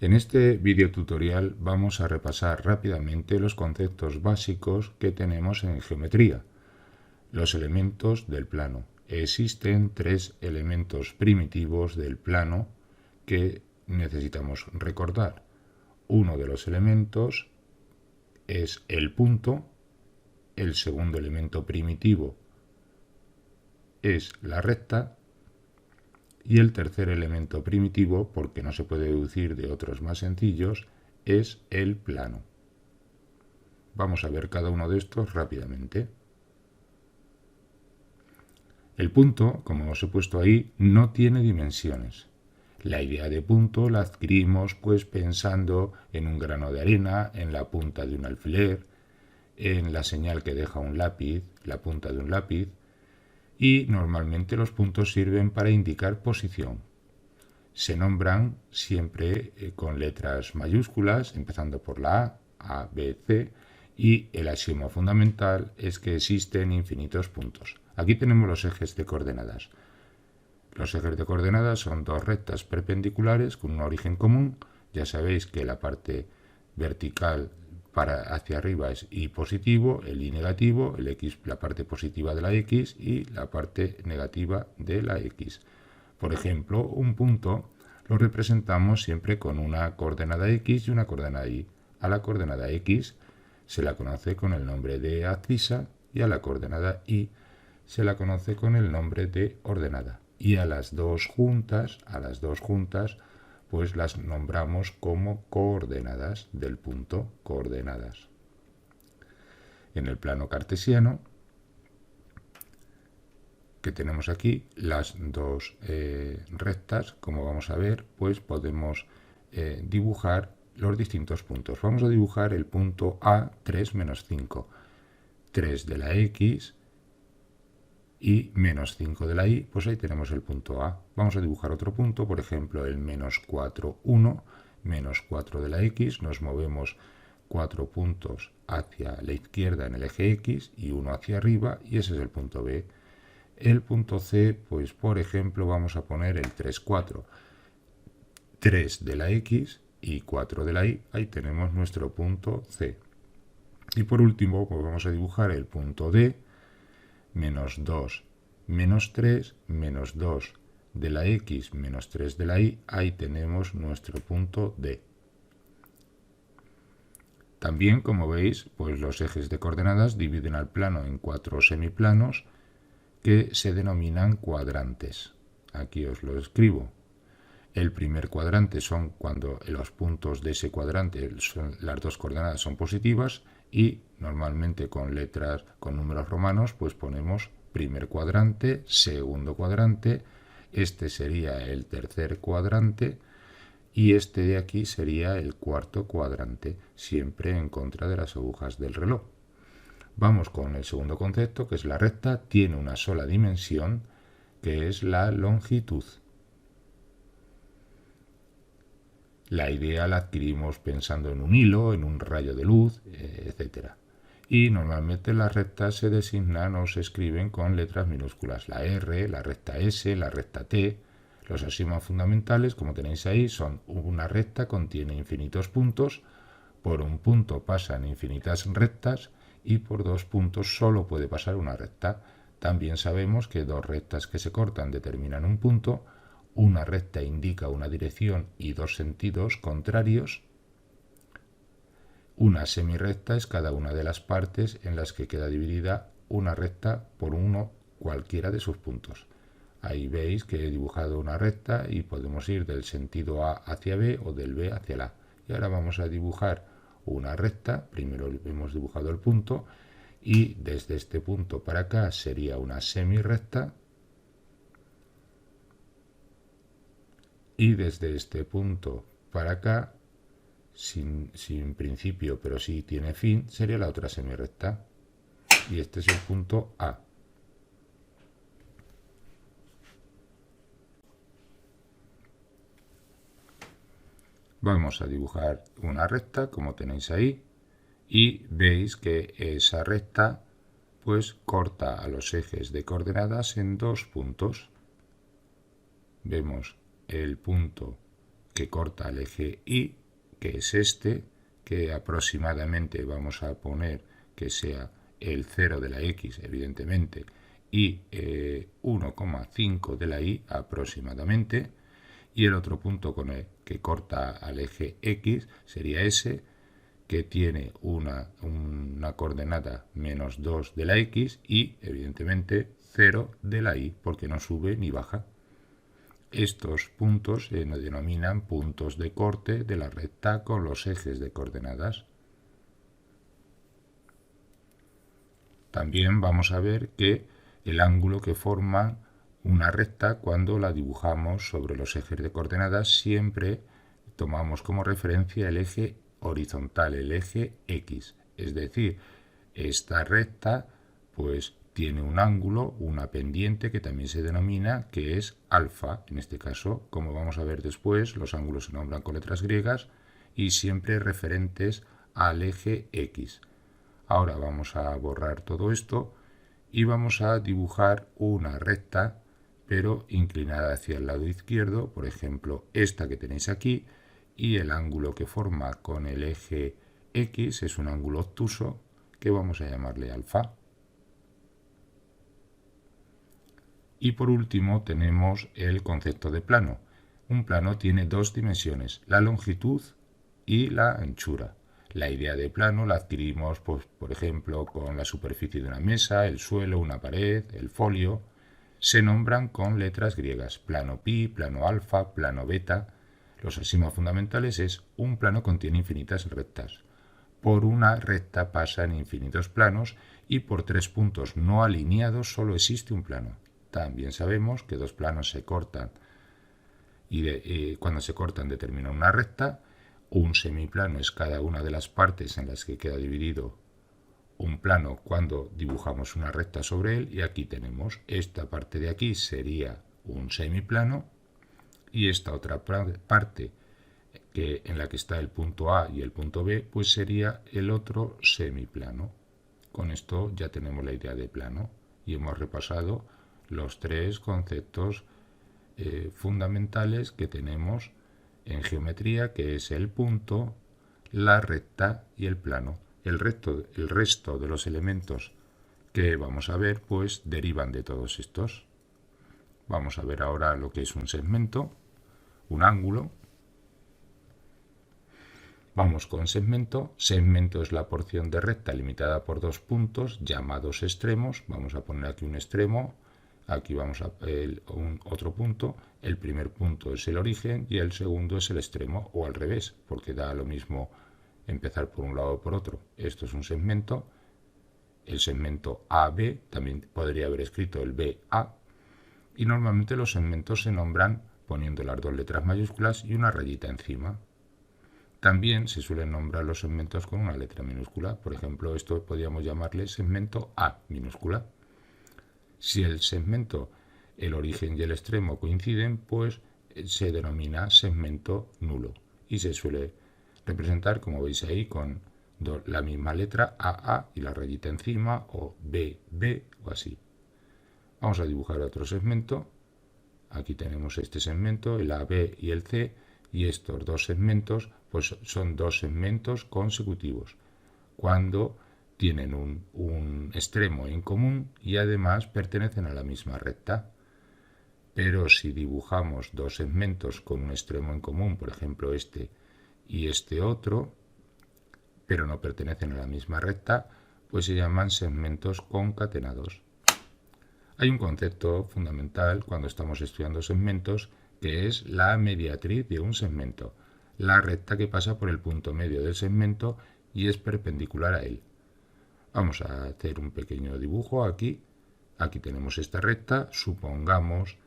En este video tutorial vamos a repasar rápidamente los conceptos básicos que tenemos en geometría. Los elementos del plano. Existen tres elementos primitivos del plano que necesitamos recordar. Uno de los elementos es el punto, el segundo elemento primitivo es la recta y el tercer elemento primitivo, porque no se puede deducir de otros más sencillos, es el plano. Vamos a ver cada uno de estos rápidamente. El punto, como os he puesto ahí, no tiene dimensiones. La idea de punto la adquirimos pues pensando en un grano de arena, en la punta de un alfiler, en la señal que deja un lápiz, la punta de un lápiz, y normalmente los puntos sirven para indicar posición. Se nombran siempre con letras mayúsculas, empezando por la A, B, C, y el axioma fundamental es que existen infinitos puntos. Aquí tenemos los ejes de coordenadas. Los ejes de coordenadas son dos rectas perpendiculares con un origen común. Ya sabéis que la parte vertical hacia arriba es y positivo, el y negativo, el x, la parte positiva de la x y la parte negativa de la x. Por ejemplo, un punto lo representamos siempre con una coordenada x y una coordenada y. A la coordenada x se la conoce con el nombre de abscisa y a la coordenada y se la conoce con el nombre de ordenada. Y a las dos juntas, pues las nombramos como coordenadas del punto, coordenadas. En el plano cartesiano, que tenemos aquí, las dos rectas, como vamos a ver, pues podemos dibujar los distintos puntos. Vamos a dibujar el punto A, 3, menos 5. 3 de la X y menos 5 de la Y, pues ahí tenemos el punto A. Vamos a dibujar otro punto, por ejemplo, el menos 4, 1, menos 4 de la X, nos movemos 4 puntos hacia la izquierda en el eje X y uno hacia arriba, y ese es el punto B. El punto C, pues por ejemplo, vamos a poner el 3, 4. 3 de la X y 4 de la Y, ahí tenemos nuestro punto C. Y por último, pues vamos a dibujar el punto D, menos 2, menos 3, menos 2 de la X, menos 3 de la Y, ahí tenemos nuestro punto D. También, como veis, pues los ejes de coordenadas dividen al plano en 4 semiplanos que se denominan cuadrantes. Aquí os lo escribo. El primer cuadrante son cuando los puntos de ese cuadrante, las dos coordenadas son positivas, y normalmente con letras, con números romanos, pues ponemos primer cuadrante, segundo cuadrante, este sería el tercer cuadrante y este de aquí sería el cuarto cuadrante, siempre en contra de las agujas del reloj. Vamos con el segundo concepto, que es la recta, tiene una sola dimensión, que es la longitud. La idea la adquirimos pensando en un hilo, en un rayo de luz, etc. Y normalmente las rectas se designan o se escriben con letras minúsculas. La R, la recta S, la recta T. Los axiomas fundamentales, como tenéis ahí, son una recta contiene infinitos puntos, por un punto pasan infinitas rectas y por dos puntos solo puede pasar una recta. También sabemos que dos rectas que se cortan determinan un punto. Una recta indica una dirección y dos sentidos contrarios. Una semirrecta es cada una de las partes en las que queda dividida una recta por uno cualquiera de sus puntos. Ahí veis que he dibujado una recta y podemos ir del sentido A hacia B o del B hacia la A. Y ahora vamos a dibujar una recta. Primero hemos dibujado el punto y desde este punto para acá sería una semirrecta. Y desde este punto para acá, sin principio pero sí tiene fin, sería la otra semirrecta. Y este es el punto A. Vamos a dibujar una recta, como tenéis ahí, y veis que esa recta pues corta a los ejes de coordenadas en dos puntos. Vemos el punto que corta el eje Y, que es este, que aproximadamente vamos a poner que sea el 0 de la X, evidentemente, y 1,5 de la Y aproximadamente, y el otro punto con el que corta al eje X sería ese, que tiene una coordenada menos 2 de la X y evidentemente 0 de la Y, porque no sube ni baja. Estos puntos se denominan puntos de corte de la recta con los ejes de coordenadas. También vamos a ver que el ángulo que forma una recta, cuando la dibujamos sobre los ejes de coordenadas, siempre tomamos como referencia el eje horizontal, el eje X. Es decir, esta recta pues tiene un ángulo, una pendiente que también se denomina que es alfa. En este caso, como vamos a ver después, los ángulos se nombran con letras griegas y siempre referentes al eje X. Ahora vamos a borrar todo esto y vamos a dibujar una recta, pero inclinada hacia el lado izquierdo, por ejemplo, esta que tenéis aquí, y el ángulo que forma con el eje X es un ángulo obtuso que vamos a llamarle alfa. Y por último tenemos el concepto de plano. Un plano tiene dos dimensiones, la longitud y la anchura. La idea de plano la adquirimos, pues, por ejemplo, con la superficie de una mesa, el suelo, una pared, el folio. Se nombran con letras griegas, plano pi, plano alfa, plano beta. Los axiomas fundamentales es: un plano contiene infinitas rectas. Por una recta pasan infinitos planos y por tres puntos no alineados solo existe un plano. También sabemos que dos planos se cortan y cuando se cortan determinan una recta. Un semiplano es cada una de las partes en las que queda dividido un plano cuando dibujamos una recta sobre él, y aquí tenemos esta parte de aquí sería un semiplano y esta otra parte en la que está el punto A y el punto B pues sería el otro semiplano. Con esto ya tenemos la idea de plano y hemos repasado los tres conceptos fundamentales que tenemos en geometría, que es el punto, la recta y el plano. El resto de los elementos que vamos a ver pues derivan de todos estos. Vamos a ver ahora lo que es un segmento, un ángulo. Vamos con segmento. Segmento es la porción de recta limitada por dos puntos llamados extremos. Vamos a poner aquí un extremo. Aquí vamos a otro punto. El primer punto es el origen y el segundo es el extremo, o al revés, porque da lo mismo empezar por un lado o por otro. Esto es un segmento. El segmento AB, también podría haber escrito el BA. Y normalmente los segmentos se nombran poniendo las dos letras mayúsculas y una rayita encima. También se suelen nombrar los segmentos con una letra minúscula. Por ejemplo, esto podríamos llamarle segmento A minúscula. Si el segmento, el origen y el extremo coinciden, pues se denomina segmento nulo y se suele representar, como veis ahí, con la misma letra AA y la rayita encima, o BB o así. Vamos a dibujar otro segmento. Aquí tenemos este segmento, el AB y el C, y estos dos segmentos pues son dos segmentos consecutivos cuando tienen un extremo en común y además pertenecen a la misma recta. Pero si dibujamos dos segmentos con un extremo en común, por ejemplo este y este otro, pero no pertenecen a la misma recta, pues se llaman segmentos concatenados. Hay un concepto fundamental cuando estamos estudiando segmentos, que es la mediatriz de un segmento, la recta que pasa por el punto medio del segmento y es perpendicular a él. Vamos a hacer un pequeño dibujo aquí. Aquí tenemos esta recta. Supongamos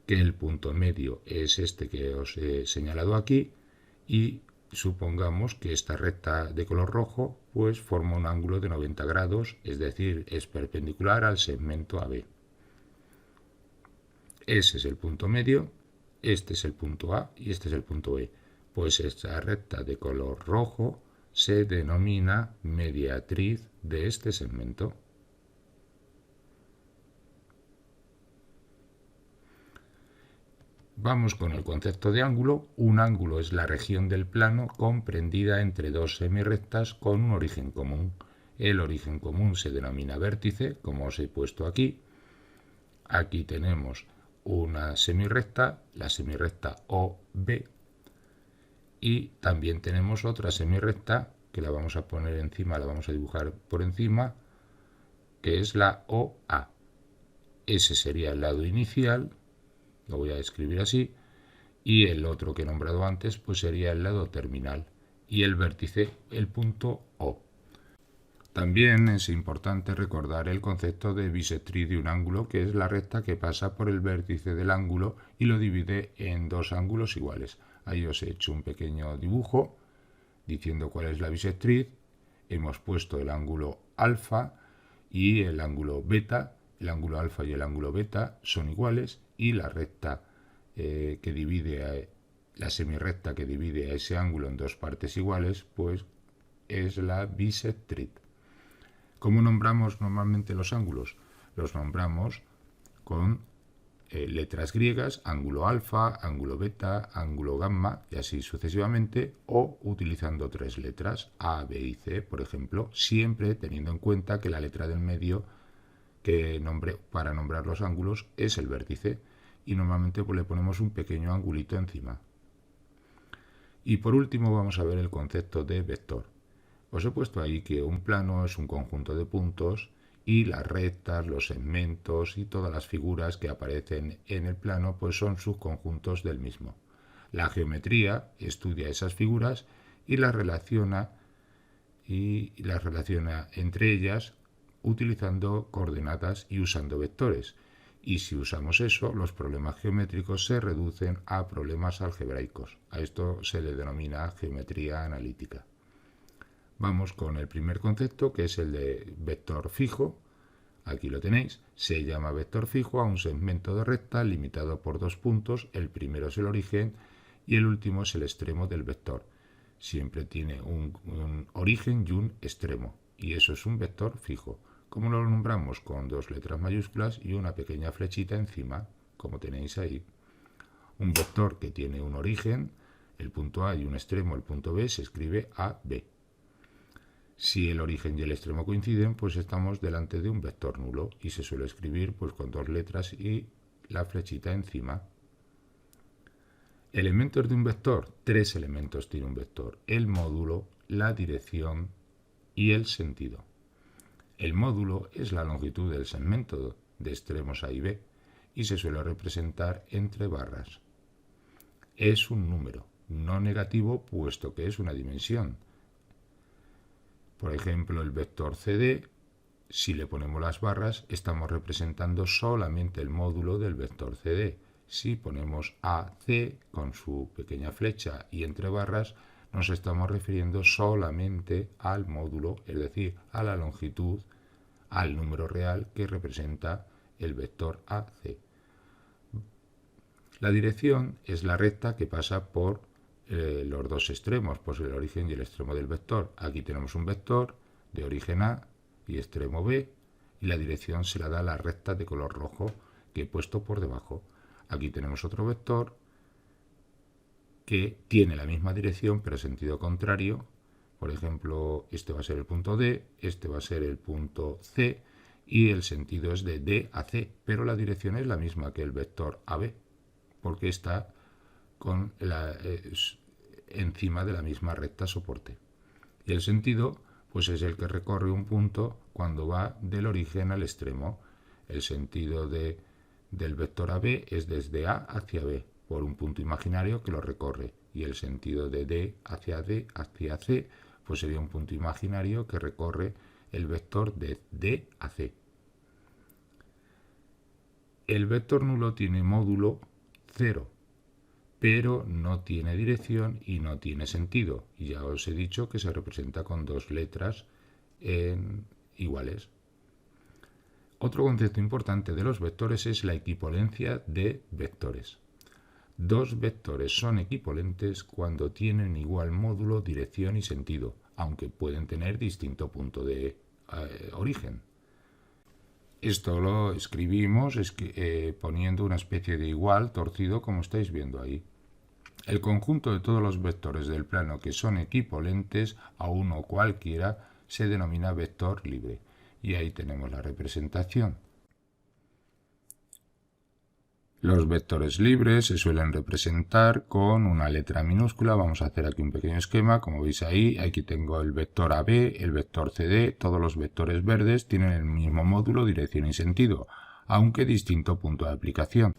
que el punto medio es este que os he señalado aquí y supongamos que esta recta de color rojo pues forma un ángulo de 90 grados, es decir, es perpendicular al segmento AB. Ese es el punto medio, este es el punto A y este es el punto B. Pues esta recta de color rojo se denomina mediatriz de este segmento. Vamos con el concepto de ángulo. Un ángulo es la región del plano comprendida entre dos semirrectas con un origen común. El origen común se denomina vértice, como os he puesto aquí. Aquí tenemos una semirrecta, la semirrecta OB, y también tenemos otra semirrecta que la vamos a poner encima, la vamos a dibujar por encima, que es la OA. Ese sería el lado inicial, lo voy a escribir así, y el otro que he nombrado antes pues sería el lado terminal, y el vértice el punto O. También es importante recordar el concepto de bisectriz de un ángulo, que es la recta que pasa por el vértice del ángulo y lo divide en dos ángulos iguales. Ahí os he hecho un pequeño dibujo diciendo cuál es la bisectriz. Hemos puesto el ángulo alfa y el ángulo beta. El ángulo alfa y el ángulo beta son iguales y la recta que divide la semirrecta que divide a ese ángulo en dos partes iguales, pues es la bisectriz. ¿Cómo nombramos normalmente los ángulos? Los nombramos con letras griegas, ángulo alfa, ángulo beta, ángulo gamma y así sucesivamente, o utilizando tres letras, A, B y C, por ejemplo, siempre teniendo en cuenta que la letra del medio para nombrar los ángulos es el vértice y normalmente pues, le ponemos un pequeño angulito encima. Y por último vamos a ver el concepto de vector. Os he puesto ahí que un plano es un conjunto de puntos y las rectas, los segmentos y todas las figuras que aparecen en el plano pues son subconjuntos del mismo. La geometría estudia esas figuras y las relaciona entre ellas utilizando coordenadas y usando vectores. Y si usamos eso, los problemas geométricos se reducen a problemas algebraicos. A esto se le denomina geometría analítica. Vamos con el primer concepto, que es el de vector fijo. Aquí lo tenéis. Se llama vector fijo a un segmento de recta limitado por dos puntos. El primero es el origen y el último es el extremo del vector. Siempre tiene un origen y un extremo. Y eso es un vector fijo. ¿Cómo lo nombramos? Con dos letras mayúsculas y una pequeña flechita encima, como tenéis ahí. Un vector que tiene un origen, el punto A, y un extremo, el punto B, se escribe AB. Si el origen y el extremo coinciden, pues estamos delante de un vector nulo y se suele escribir pues con dos letras y la flechita encima. Elementos de un vector. Tres elementos tiene un vector: el módulo, la dirección y el sentido. El módulo es la longitud del segmento de extremos A y B y se suele representar entre barras. Es un número no negativo puesto que es una dimensión. Por ejemplo, el vector CD, si le ponemos las barras, estamos representando solamente el módulo del vector CD. Si ponemos AC con su pequeña flecha y entre barras, nos estamos refiriendo solamente al módulo, es decir, a la longitud, al número real que representa el vector AC. La dirección es la recta que pasa por los dos extremos, pues el origen y el extremo del vector. Aquí tenemos un vector de origen A y extremo B y la dirección se la da la recta de color rojo que he puesto por debajo. Aquí tenemos otro vector que tiene la misma dirección pero sentido contrario. Por ejemplo, este va a ser el punto D, este va a ser el punto C y el sentido es de D a C, pero la dirección es la misma que el vector AB porque está encima de la misma recta soporte. Y el sentido pues es el que recorre un punto cuando va del origen al extremo. El sentido del vector AB es desde A hacia B por un punto imaginario que lo recorre y el sentido de D hacia C pues sería un punto imaginario que recorre el vector de D a C. El vector nulo tiene módulo 0, pero no tiene dirección y no tiene sentido. Y ya os he dicho que se representa con dos letras iguales. Otro concepto importante de los vectores es la equipolancia de vectores. Dos vectores son equivalentes cuando tienen igual módulo, dirección y sentido, aunque pueden tener distinto punto de origen. Esto lo escribimos poniendo una especie de igual torcido como estáis viendo ahí. El conjunto de todos los vectores del plano que son equivalentes a uno cualquiera se denomina vector libre. Y ahí tenemos la representación. Los vectores libres se suelen representar con una letra minúscula. Vamos a hacer aquí un pequeño esquema. Como veis ahí, aquí tengo el vector AB, el vector CD. Todos los vectores verdes tienen el mismo módulo, dirección y sentido, aunque distinto punto de aplicación.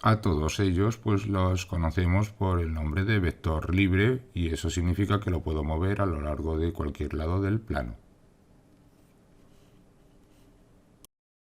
A todos ellos pues los conocemos por el nombre de vector libre y eso significa que lo puedo mover a lo largo de cualquier lado del plano.